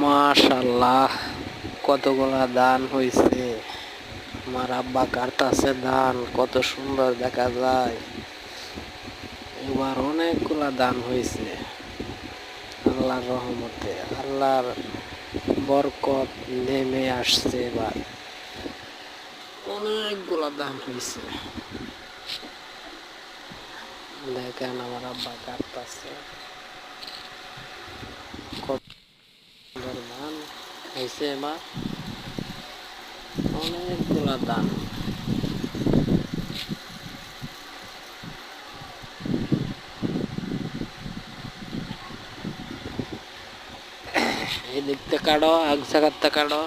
মাশাআল্লাহ, কতগুলা ধান হইছে। আমার আব্বা কাটতাছে ধান, কত সুন্দর দেখা যায়। এবার অনেকগুলা ধান হইছে আল্লাহর রহমতে। আল্লাহর বরকত নেমে আসছে। এবার অনেকগুলা ধান হইছে। দেখেন আমার আব্বা কাটতাছে, কত সুন্দর ধান হয়েছে। এবার অনেকগুলা ধান। এই দেখতে কাটো, এক জায়গাতে কাটো।